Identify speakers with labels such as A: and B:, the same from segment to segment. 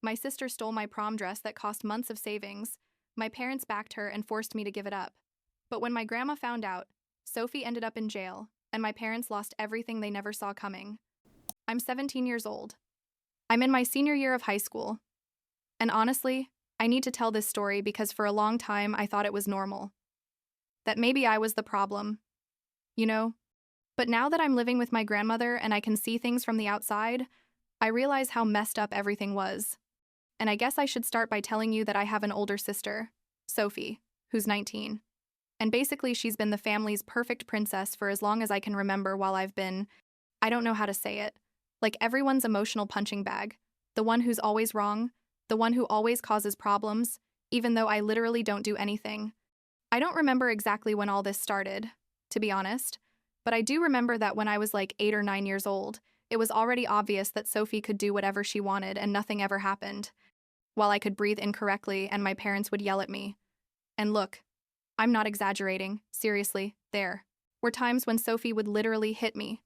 A: My sister stole my prom dress that cost months of savings. My parents backed her and forced me to give it up. But when my grandma found out, Sophie ended up in jail, and my parents lost everything they never saw coming. I'm 17 years old. I'm in my senior year of high school. And honestly, I need to tell this story because for a long time I thought it was normal. That maybe I was the problem. You know? But now that I'm living with my grandmother and I can see things from the outside, I realize how messed up everything was. And I guess I should start by telling you that I have an older sister, Sophie, who's 19. And basically she's been the family's perfect princess for as long as I can remember while I've been, I don't know how to say it, like everyone's emotional punching bag, the one who's always wrong, the one who always causes problems, even though I literally don't do anything. I don't remember exactly when all this started, to be honest, but I do remember that when I was like 8 or 9 years old, it was already obvious that Sophie could do whatever she wanted and nothing ever happened. While I could breathe incorrectly and my parents would yell at me. And look, I'm not exaggerating, seriously, there were times when Sophie would literally hit me,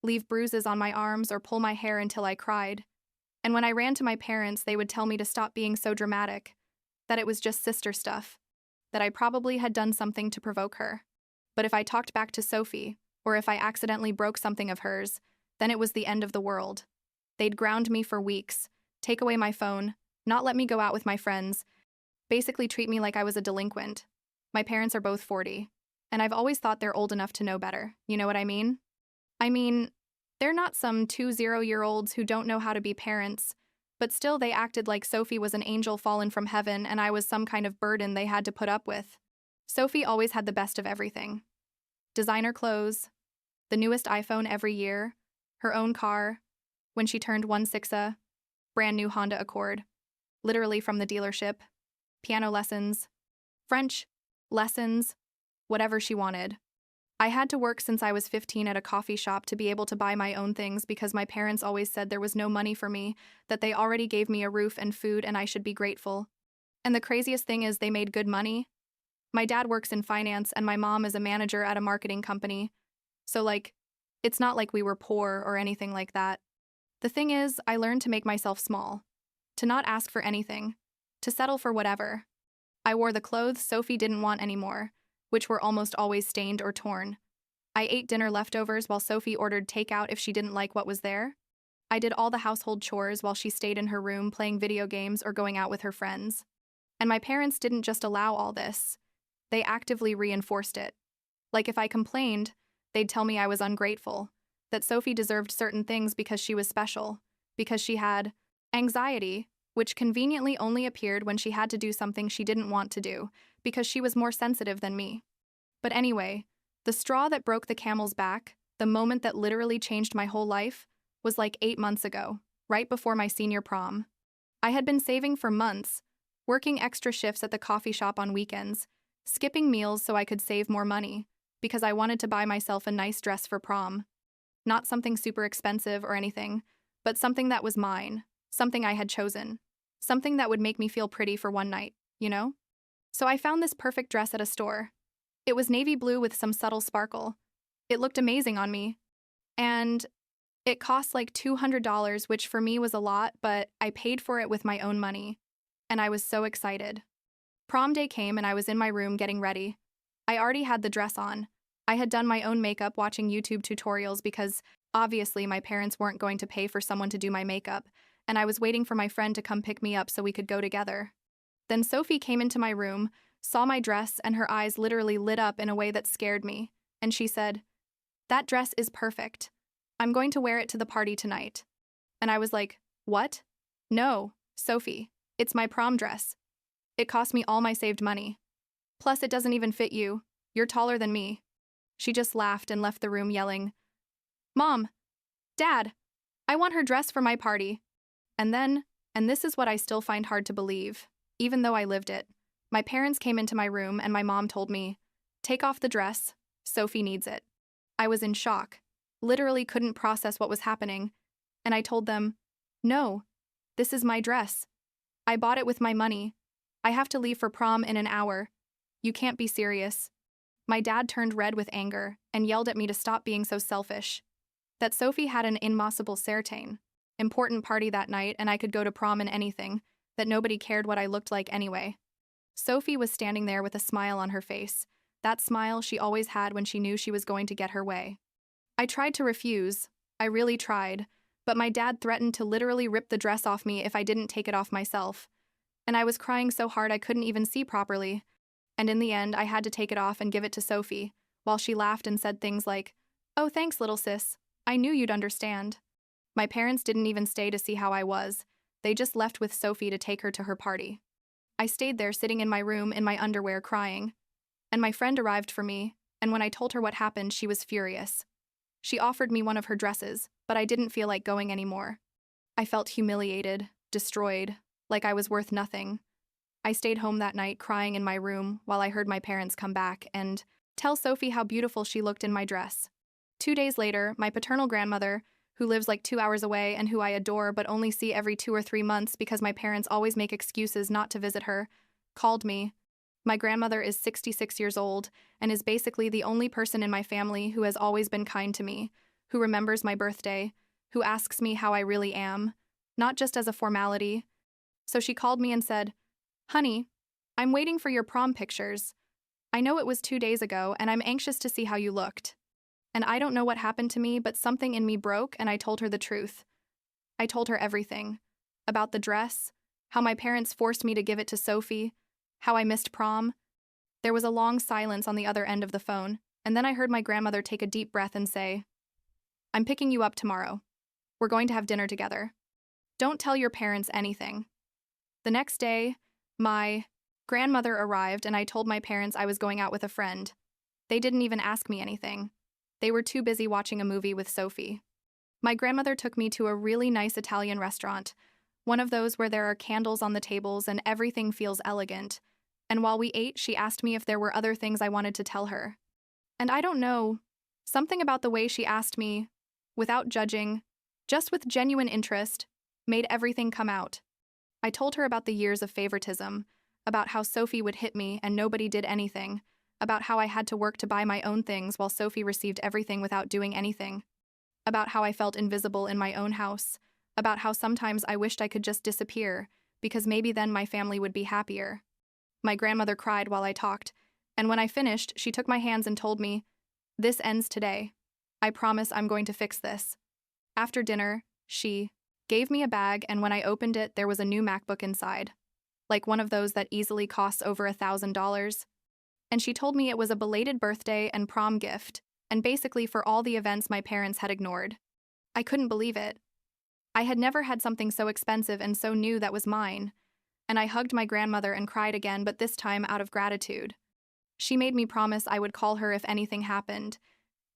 A: leave bruises on my arms or pull my hair until I cried. And when I ran to my parents, they would tell me to stop being so dramatic, that it was just sister stuff, that I probably had done something to provoke her. But if I talked back to Sophie, or if I accidentally broke something of hers, then it was the end of the world. They'd ground me for weeks, take away my phone, not let me go out with my friends, basically treat me like I was a delinquent. My parents are both 40, and I've always thought they're old enough to know better, you know what I mean? They're not some 20-year-olds who don't know how to be parents, but still they acted like Sophie was an angel fallen from heaven and I was some kind of burden they had to put up with. Sophie always had the best of everything. Designer clothes, the newest iPhone every year, her own car, when she turned 16, brand new Honda Accord, literally from the dealership, piano lessons, French lessons, whatever she wanted. I had to work since I was 15 at a coffee shop to be able to buy my own things because my parents always said there was no money for me, that they already gave me a roof and food and I should be grateful. And the craziest thing is they made good money. My dad works in finance and my mom is a manager at a marketing company. So it's not like we were poor or anything like that. The thing is, I learned to make myself small, to not ask for anything, to settle for whatever. I wore the clothes Sophie didn't want anymore, which were almost always stained or torn. I ate dinner leftovers while Sophie ordered takeout if she didn't like what was there. I did all the household chores while she stayed in her room playing video games or going out with her friends. And my parents didn't just allow all this. They actively reinforced it. Like if I complained, they'd tell me I was ungrateful, that Sophie deserved certain things because she was special, because she had anxiety, which conveniently only appeared when she had to do something she didn't want to do, because she was more sensitive than me. But anyway, the straw that broke the camel's back, the moment that literally changed my whole life, was like 8 months ago, right before my senior prom. I had been saving for months, working extra shifts at the coffee shop on weekends, skipping meals so I could save more money, because I wanted to buy myself a nice dress for prom. Not something super expensive or anything, but something that was mine, something I had chosen, something that would make me feel pretty for one night, you know? So I found this perfect dress at a store. It was navy blue with some subtle sparkle. It looked amazing on me. And it cost like $200, which for me was a lot, but I paid for it with my own money. And I was so excited. Prom day came and I was in my room getting ready. I already had the dress on. I had done my own makeup watching YouTube tutorials because obviously my parents weren't going to pay for someone to do my makeup, and I was waiting for my friend to come pick me up so we could go together. Then Sophie came into my room, saw my dress, and her eyes literally lit up in a way that scared me, and she said, "That dress is perfect. I'm going to wear it to the party tonight." And I was like, "What?" "No, Sophie, it's my prom dress. It cost me all my saved money. Plus, it doesn't even fit you. You're taller than me." She just laughed and left the room yelling, "Mom, Dad, I want her dress for my party." And then, and this is what I still find hard to believe, even though I lived it, my parents came into my room and my mom told me, "Take off the dress, Sophie needs it." I was in shock, literally couldn't process what was happening, and I told them, "No, this is my dress. I bought it with my money. I have to leave for prom in an hour. You can't be serious." My dad turned red with anger and yelled at me to stop being so selfish, that Sophie had an impossible certain, important party that night and I could go to prom in anything, that nobody cared what I looked like anyway. Sophie was standing there with a smile on her face, that smile she always had when she knew she was going to get her way. I tried to refuse, I really tried, but my dad threatened to literally rip the dress off me if I didn't take it off myself. And I was crying so hard I couldn't even see properly. And in the end, I had to take it off and give it to Sophie, while she laughed and said things like, "Oh, thanks, little sis. I knew you'd understand." My parents didn't even stay to see how I was. They just left with Sophie to take her to her party. I stayed there sitting in my room in my underwear crying. And my friend arrived for me, and when I told her what happened, she was furious. She offered me one of her dresses, but I didn't feel like going anymore. I felt humiliated, destroyed, like I was worth nothing. I stayed home that night crying in my room while I heard my parents come back and tell Sophie how beautiful she looked in my dress. 2 days later, my paternal grandmother, who lives like 2 hours away and who I adore but only see every 2 or 3 months because my parents always make excuses not to visit her, called me. My grandmother is 66 years old and is basically the only person in my family who has always been kind to me, who remembers my birthday, who asks me how I really am, not just as a formality. So she called me and said, "Honey, I'm waiting for your prom pictures. I know it was 2 days ago and I'm anxious to see how you looked." And I don't know what happened to me, but something in me broke and I told her the truth. I told her everything. About the dress, how my parents forced me to give it to Sophie, how I missed prom. There was a long silence on the other end of the phone, and then I heard my grandmother take a deep breath and say, "I'm picking you up tomorrow. We're going to have dinner together. Don't tell your parents anything." The next day, my grandmother arrived and I told my parents I was going out with a friend. They didn't even ask me anything. They were too busy watching a movie with Sophie. My grandmother took me to a really nice Italian restaurant, one of those where there are candles on the tables and everything feels elegant. And while we ate, she asked me if there were other things I wanted to tell her. And I don't know, something about the way she asked me, without judging, just with genuine interest, made everything come out. I told her about the years of favoritism, about how Sophie would hit me and nobody did anything, about how I had to work to buy my own things while Sophie received everything without doing anything, about how I felt invisible in my own house, about how sometimes I wished I could just disappear, because maybe then my family would be happier. My grandmother cried while I talked, and when I finished, she took my hands and told me, "This ends today. I promise I'm going to fix this." After dinner, she gave me a bag, and when I opened it, there was a new MacBook inside, like one of those that easily costs over $1,000. And she told me it was a belated birthday and prom gift, and basically for all the events my parents had ignored. I couldn't believe it. I had never had something so expensive and so new that was mine, and I hugged my grandmother and cried again, but this time out of gratitude. She made me promise I would call her if anything happened,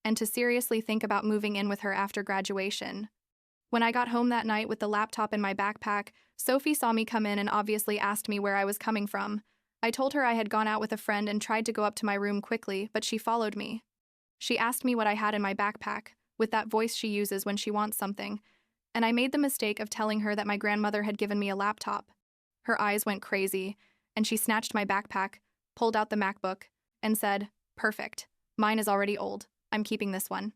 A: and to seriously think about moving in with her after graduation. When I got home that night with the laptop in my backpack, Sophie saw me come in and obviously asked me where I was coming from. I told her I had gone out with a friend and tried to go up to my room quickly, but she followed me. She asked me what I had in my backpack, with that voice she uses when she wants something, and I made the mistake of telling her that my grandmother had given me a laptop. Her eyes went crazy, and she snatched my backpack, pulled out the MacBook, and said, "Perfect. Mine is already old. I'm keeping this one."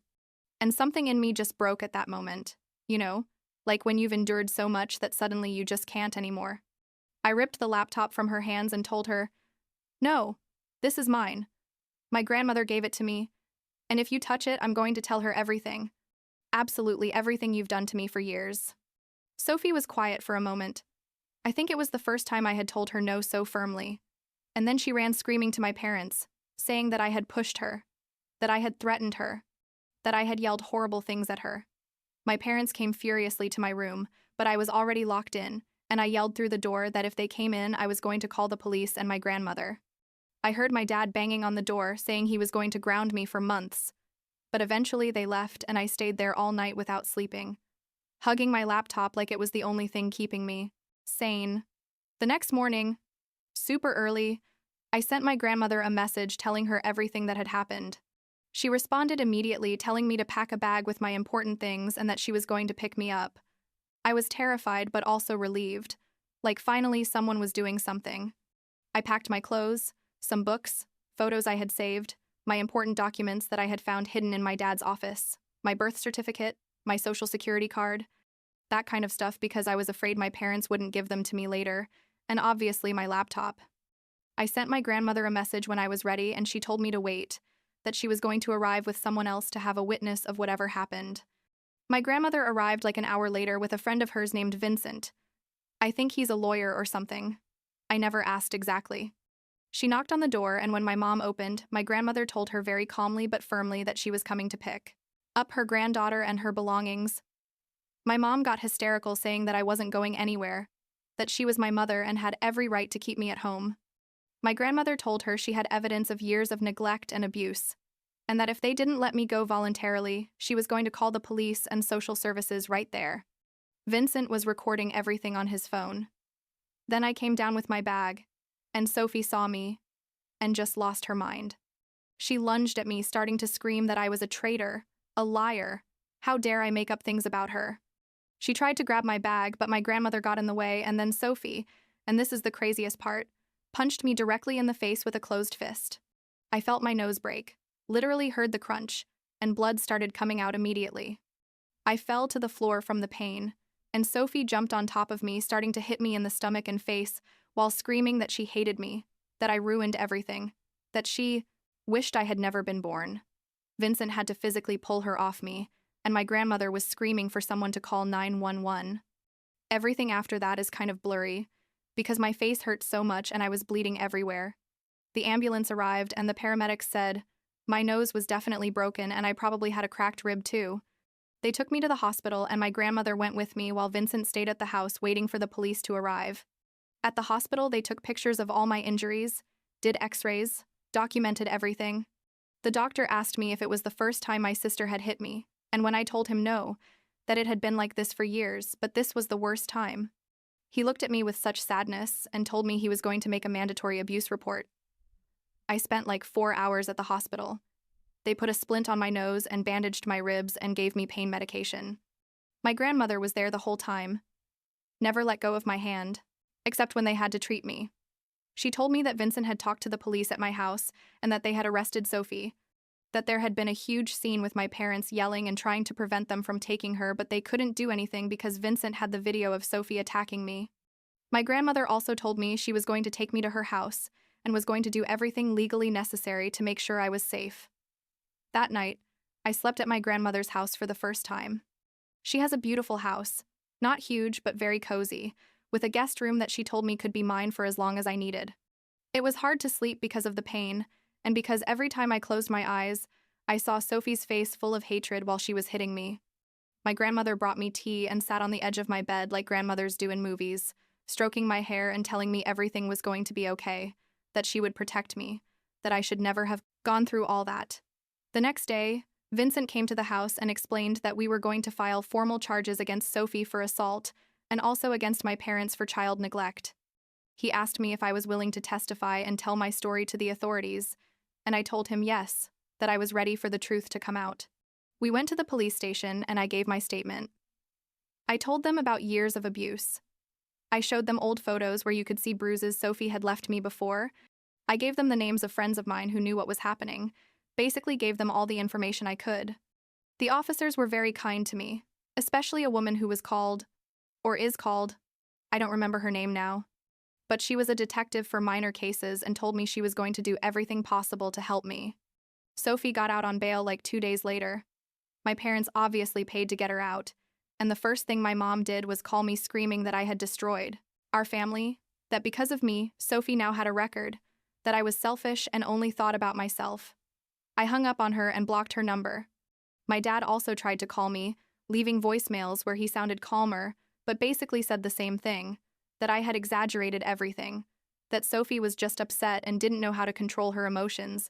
A: And something in me just broke at that moment. You know, like when you've endured so much that suddenly you just can't anymore. I ripped the laptop from her hands and told her, "No, this is mine. My grandmother gave it to me, and if you touch it, I'm going to tell her everything. Absolutely everything you've done to me for years." Sophie was quiet for a moment. I think it was the first time I had told her no so firmly. And then she ran screaming to my parents, saying that I had pushed her, that I had threatened her, that I had yelled horrible things at her. My parents came furiously to my room, but I was already locked in, and I yelled through the door that if they came in, I was going to call the police and my grandmother. I heard my dad banging on the door, saying he was going to ground me for months. But eventually they left, and I stayed there all night without sleeping, hugging my laptop like it was the only thing keeping me sane. The next morning, super early, I sent my grandmother a message telling her everything that had happened. She responded immediately, telling me to pack a bag with my important things and that she was going to pick me up. I was terrified but also relieved, like finally someone was doing something. I packed my clothes, some books, photos I had saved, my important documents that I had found hidden in my dad's office, my birth certificate, my social security card. That kind of stuff because I was afraid my parents wouldn't give them to me later, and obviously my laptop. I sent my grandmother a message when I was ready and she told me to wait, that she was going to arrive with someone else to have a witness of whatever happened. My grandmother arrived like an hour later with a friend of hers named Vincent. I think he's a lawyer or something. I never asked exactly. She knocked on the door, and when my mom opened, my grandmother told her very calmly but firmly that she was coming to pick up her granddaughter and her belongings. My mom got hysterical, saying that I wasn't going anywhere, that she was my mother and had every right to keep me at home. My grandmother told her she had evidence of years of neglect and abuse, and that if they didn't let me go voluntarily, she was going to call the police and social services right there. Vincent was recording everything on his phone. Then I came down with my bag, and Sophie saw me and just lost her mind. She lunged at me, starting to scream that I was a traitor, a liar. How dare I make up things about her? She tried to grab my bag, but my grandmother got in the way, and then Sophie, and this is the craziest part, punched me directly in the face with a closed fist. I felt my nose break, literally heard the crunch, and blood started coming out immediately. I fell to the floor from the pain, and Sophie jumped on top of me, starting to hit me in the stomach and face, while screaming that she hated me, that I ruined everything, that she wished I had never been born. Vincent had to physically pull her off me, and my grandmother was screaming for someone to call 911. Everything after that is kind of blurry, because my face hurt so much and I was bleeding everywhere. The ambulance arrived and the paramedics said my nose was definitely broken and I probably had a cracked rib too. They took me to the hospital and my grandmother went with me while Vincent stayed at the house waiting for the police to arrive. At the hospital, they took pictures of all my injuries, did x-rays, documented everything. The doctor asked me if it was the first time my sister had hit me, and when I told him no, that it had been like this for years, but this was the worst time. He looked at me with such sadness and told me he was going to make a mandatory abuse report. I spent like 4 hours at the hospital. They put a splint on my nose and bandaged my ribs and gave me pain medication. My grandmother was there the whole time. Never let go of my hand, except when they had to treat me. She told me that Vincent had talked to the police at my house and that they had arrested Sophie, that there had been a huge scene with my parents yelling and trying to prevent them from taking her, but they couldn't do anything because Vincent had the video of Sophie attacking me. My grandmother also told me she was going to take me to her house and was going to do everything legally necessary to make sure I was safe. That night, I slept at my grandmother's house for the first time. She has a beautiful house, not huge but very cozy, with a guest room that she told me could be mine for as long as I needed. It was hard to sleep because of the pain, and because every time I closed my eyes, I saw Sophie's face full of hatred while she was hitting me. My grandmother brought me tea and sat on the edge of my bed like grandmothers do in movies, stroking my hair and telling me everything was going to be okay, that she would protect me, that I should never have gone through all that. The next day, Vincent came to the house and explained that we were going to file formal charges against Sophie for assault and also against my parents for child neglect. He asked me if I was willing to testify and tell my story to the authorities, and I told him yes, that I was ready for the truth to come out. We went to the police station and I gave my statement. I told them about years of abuse. I showed them old photos where you could see bruises Sophie had left me before. I gave them the names of friends of mine who knew what was happening, basically gave them all the information I could. The officers were very kind to me, especially a woman who was called, or is called, I don't remember her name now, but she was a detective for minor cases and told me she was going to do everything possible to help me. Sophie got out on bail like 2 days later. My parents obviously paid to get her out, and the first thing my mom did was call me screaming that I had destroyed our family, that because of me, Sophie now had a record, that I was selfish and only thought about myself. I hung up on her and blocked her number. My dad also tried to call me, leaving voicemails where he sounded calmer, but basically said the same thing, that I had exaggerated everything, that Sophie was just upset and didn't know how to control her emotions,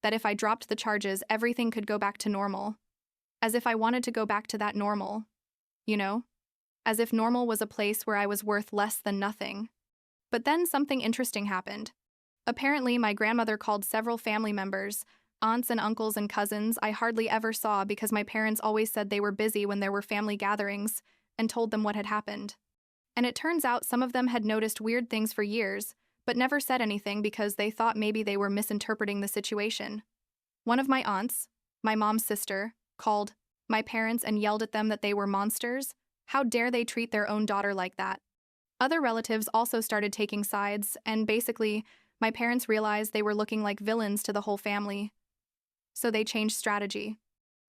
A: that if I dropped the charges, everything could go back to normal. As if I wanted to go back to that normal. You know? As if normal was a place where I was worth less than nothing. But then something interesting happened. Apparently, my grandmother called several family members, aunts and uncles and cousins I hardly ever saw because my parents always said they were busy when there were family gatherings, and told them what had happened. And it turns out some of them had noticed weird things for years, but never said anything because they thought maybe they were misinterpreting the situation. One of my aunts, my mom's sister, called my parents and yelled at them that they were monsters, How dare they treat their own daughter like that? Other relatives also started taking sides, and basically, my parents realized they were looking like villains to the whole family. So they changed strategy.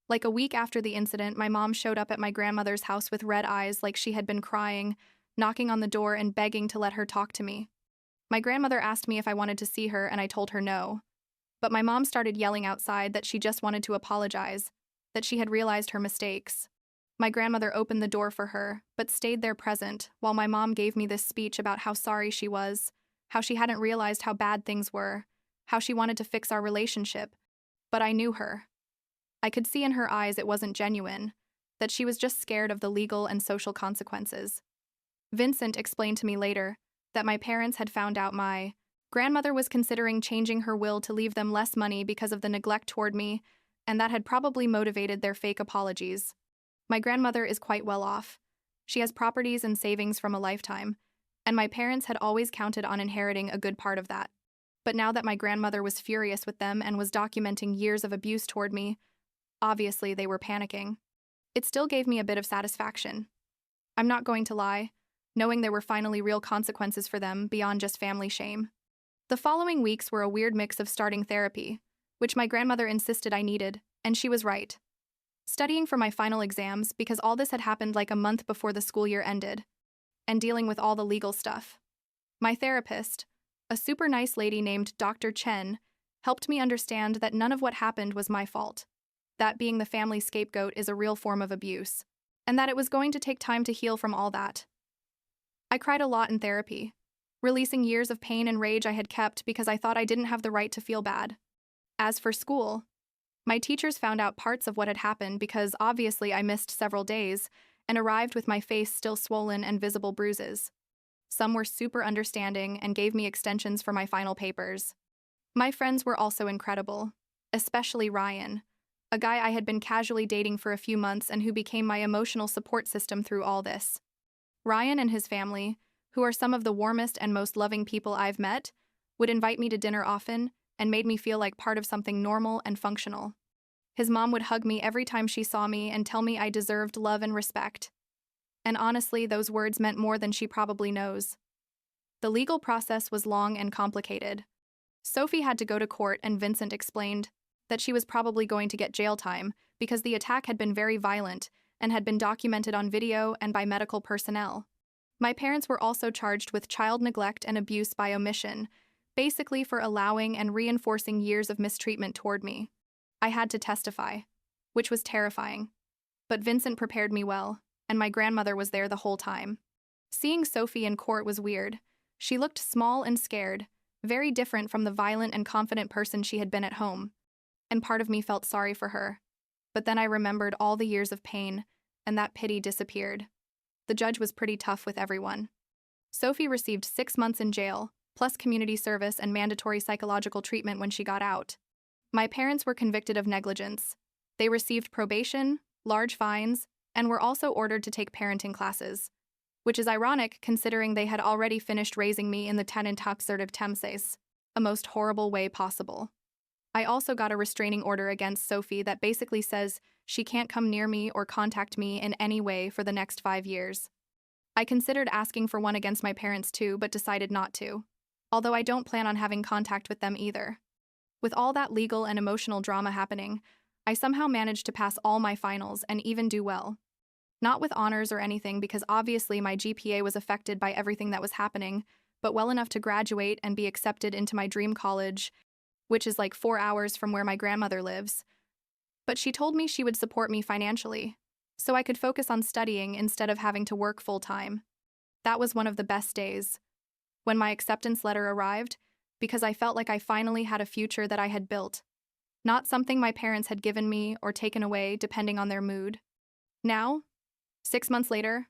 A: Like a week after the incident, my mom showed up at my grandmother's house with red eyes like she had been crying, knocking on the door and begging to let her talk to me. My grandmother asked me if I wanted to see her, and I told her no. But my mom started yelling outside that she just wanted to apologize, that she had realized her mistakes. My grandmother opened the door for her, but stayed there present, while my mom gave me this speech about how sorry she was, how she hadn't realized how bad things were, how she wanted to fix our relationship. But I knew her. I could see in her eyes it wasn't genuine, that she was just scared of the legal and social consequences. Vincent explained to me later that my parents had found out my grandmother was considering changing her will to leave them less money because of the neglect toward me, and that had probably motivated their fake apologies. My grandmother is quite well off. She has properties and savings from a lifetime, and my parents had always counted on inheriting a good part of that. But now that my grandmother was furious with them and was documenting years of abuse toward me, obviously they were panicking. It still gave me a bit of satisfaction. I'm not going to lie, knowing there were finally real consequences for them beyond just family shame. The following weeks were a weird mix of starting therapy, which my grandmother insisted I needed, and she was right. Studying for my final exams because all this had happened like a month before the school year ended, and dealing with all the legal stuff. My therapist, a super nice lady named Dr. Chen, helped me understand that none of what happened was my fault, that being the family scapegoat is a real form of abuse, and that it was going to take time to heal from all that. I cried a lot in therapy, releasing years of pain and rage I had kept because I thought I didn't have the right to feel bad. As for school, my teachers found out parts of what had happened because obviously I missed several days and arrived with my face still swollen and visible bruises. Some were super understanding and gave me extensions for my final papers. My friends were also incredible, especially Ryan, a guy I had been casually dating for a few months and who became my emotional support system through all this. Ryan and his family, who are some of the warmest and most loving people I've met, would invite me to dinner often and made me feel like part of something normal and functional. His mom would hug me every time she saw me and tell me I deserved love and respect. And honestly, those words meant more than she probably knows. The legal process was long and complicated. Sophie had to go to court, and Vincent explained that she was probably going to get jail time because the attack had been very violent and had been documented on video and by medical personnel. My parents were also charged with child neglect and abuse by omission, basically for allowing and reinforcing years of mistreatment toward me. I had to testify, which was terrifying. But Vincent prepared me well, and my grandmother was there the whole time. Seeing Sophie in court was weird. She looked small and scared, very different from the violent and confident person she had been at home. And part of me felt sorry for her. But then I remembered all the years of pain, and that pity disappeared. The judge was pretty tough with everyone. Sophie received 6 months in jail, plus community service and mandatory psychological treatment when she got out. My parents were convicted of negligence. They received probation, large fines, and were also ordered to take parenting classes, which is ironic considering they had already finished raising me in the tenentaxertive temses, a most horrible way possible. I also got a restraining order against Sophie that basically says she can't come near me or contact me in any way for the next 5 years. I considered asking for one against my parents too, but decided not to, although I don't plan on having contact with them either. With all that legal and emotional drama happening, I somehow managed to pass all my finals and even do well. Not with honors or anything because obviously my GPA was affected by everything that was happening, but well enough to graduate and be accepted into my dream college, which is like 4 hours from where my grandmother lives. But she told me she would support me financially, so I could focus on studying instead of having to work full-time. That was one of the best days. When my acceptance letter arrived, because I felt like I finally had a future that I had built, not something my parents had given me or taken away depending on their mood. Now, 6 months later,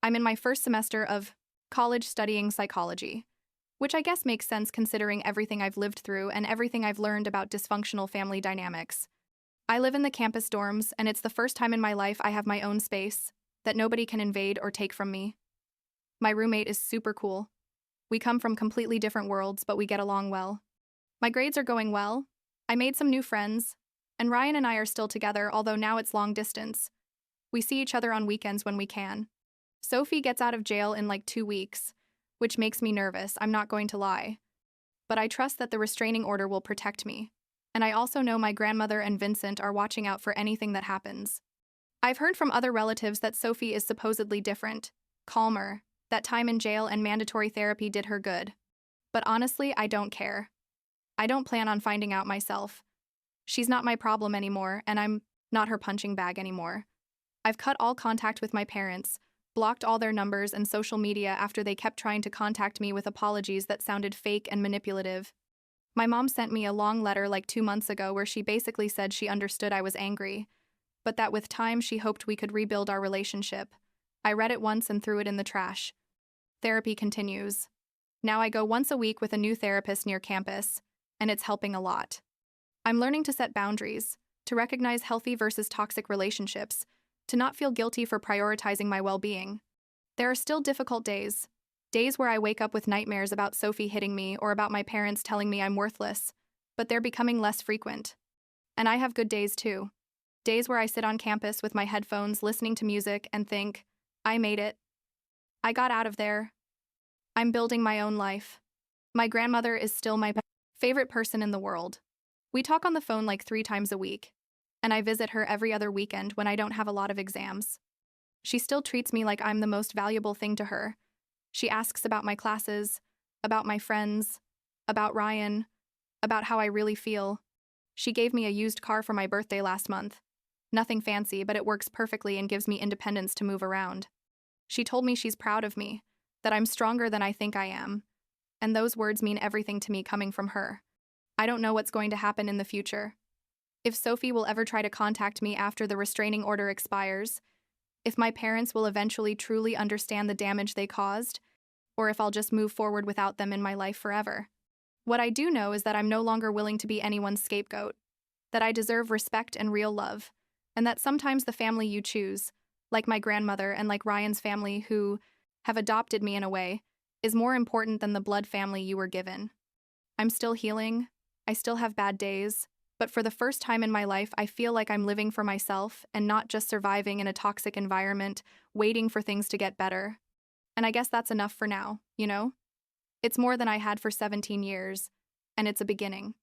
A: I'm in my first semester of college studying psychology, which I guess makes sense considering everything I've lived through and everything I've learned about dysfunctional family dynamics. I live in the campus dorms, and it's the first time in my life I have my own space that nobody can invade or take from me. My roommate is super cool. We come from completely different worlds, but we get along well. My grades are going well. I made some new friends, and Ryan and I are still together, although now it's long distance. We see each other on weekends when we can. Sophie gets out of jail in like 2 weeks, which makes me nervous, I'm not going to lie. But I trust that the restraining order will protect me. And I also know my grandmother and Vincent are watching out for anything that happens. I've heard from other relatives that Sophie is supposedly different, calmer, that time in jail and mandatory therapy did her good. But honestly, I don't care. I don't plan on finding out myself. She's not my problem anymore, and I'm not her punching bag anymore. I've cut all contact with my parents, blocked all their numbers and social media after they kept trying to contact me with apologies that sounded fake and manipulative. My mom sent me a long letter like 2 months ago where she basically said she understood I was angry, but that with time she hoped we could rebuild our relationship. I read it once and threw it in the trash. Therapy continues. Now I go once a week with a new therapist near campus, and it's helping a lot. I'm learning to set boundaries, to recognize healthy versus toxic relationships, to not feel guilty for prioritizing my well-being. There are still difficult days. Days where I wake up with nightmares about Sophie hitting me or about my parents telling me I'm worthless, but they're becoming less frequent. And I have good days too. Days where I sit on campus with my headphones listening to music and think, I made it. I got out of there. I'm building my own life. My grandmother is still my favorite person in the world. We talk on the phone like 3 times a week, and I visit her every other weekend when I don't have a lot of exams. She still treats me like I'm the most valuable thing to her. She asks about my classes, about my friends, about Ryan, about how I really feel. She gave me a used car for my birthday last month. Nothing fancy, but it works perfectly and gives me independence to move around. She told me she's proud of me, that I'm stronger than I think I am, and those words mean everything to me coming from her. I don't know what's going to happen in the future. If Sophie will ever try to contact me after the restraining order expires, if my parents will eventually truly understand the damage they caused, or if I'll just move forward without them in my life forever. What I do know is that I'm no longer willing to be anyone's scapegoat, that I deserve respect and real love, and that sometimes the family you choose, like my grandmother and like Ryan's family who have adopted me in a way, is more important than the blood family you were given. I'm still healing, I still have bad days, but for the first time in my life, I feel like I'm living for myself and not just surviving in a toxic environment, waiting for things to get better. And I guess that's enough for now, you know? It's more than I had for 17 years, and it's a beginning.